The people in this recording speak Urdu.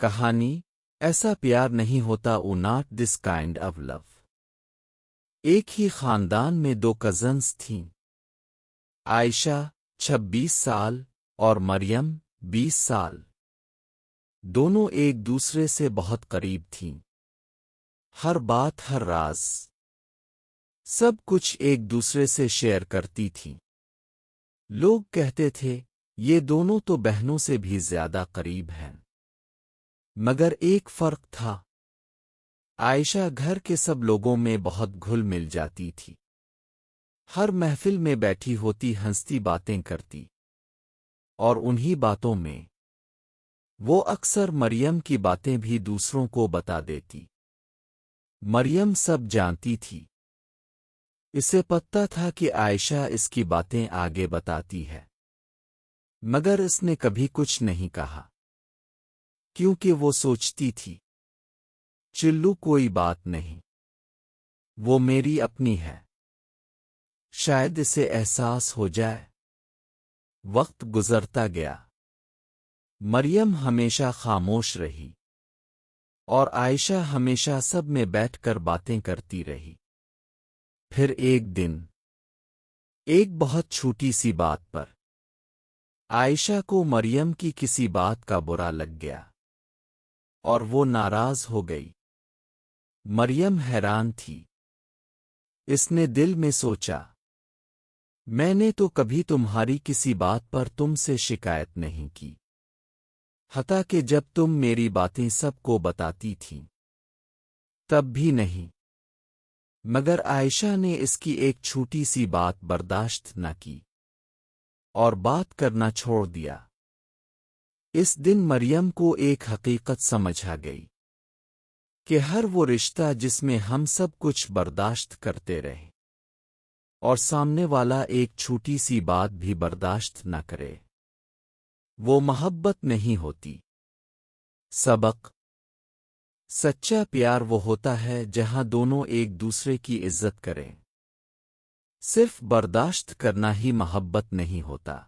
کہانی ایسا پیار نہیں ہوتا not this kind of love. ایک ہی خاندان میں دو کزنز تھیں، عائشہ 26 سال اور مریم 20 سال۔ دونوں ایک دوسرے سے بہت قریب تھیں، ہر بات، ہر راز، سب کچھ ایک دوسرے سے شیئر کرتی تھیں۔ لوگ کہتے تھے یہ دونوں تو بہنوں سے بھی زیادہ قریب ہیں، مگر ایک فرق تھا، عائشہ گھر کے سب لوگوں میں بہت گھل مل جاتی تھی، ہر محفل میں بیٹھی ہوتی، ہنستی، باتیں کرتی، اور انہی باتوں میں وہ اکثر مریم کی باتیں بھی دوسروں کو بتا دیتی۔ مریم سب جانتی تھی، اسے پتہ تھا کہ عائشہ اس کی باتیں آگے بتاتی ہے، مگر اس نے کبھی کچھ نہیں کہا، کیونکہ وہ سوچتی تھی چلو کوئی بات نہیں، وہ میری اپنی ہے، شاید اسے احساس ہو جائے۔ وقت گزرتا گیا، مریم ہمیشہ خاموش رہی، اور عائشہ ہمیشہ سب میں بیٹھ کر باتیں کرتی رہی۔ پھر ایک دن، ایک بہت چھوٹی سی بات پر عائشہ کو مریم کی کسی بات کا برا لگ گیا، اور وہ ناراض ہو گئی۔ مریم حیران تھی، اس نے دل میں سوچا میں نے تو کبھی تمہاری کسی بات پر تم سے شکایت نہیں کی، حتیٰ کہ جب تم میری باتیں سب کو بتاتی تھیں تب بھی نہیں، مگر عائشہ نے اس کی ایک چھوٹی سی بات برداشت نہ کی اور بات کرنا چھوڑ دیا۔ اس دن مریم کو ایک حقیقت سمجھ آ گئی کہ ہر وہ رشتہ جس میں ہم سب کچھ برداشت کرتے رہیں اور سامنے والا ایک چھوٹی سی بات بھی برداشت نہ کرے، وہ محبت نہیں ہوتی۔ سبق: سچا پیار وہ ہوتا ہے جہاں دونوں ایک دوسرے کی عزت کریں، صرف برداشت کرنا ہی محبت نہیں ہوتا۔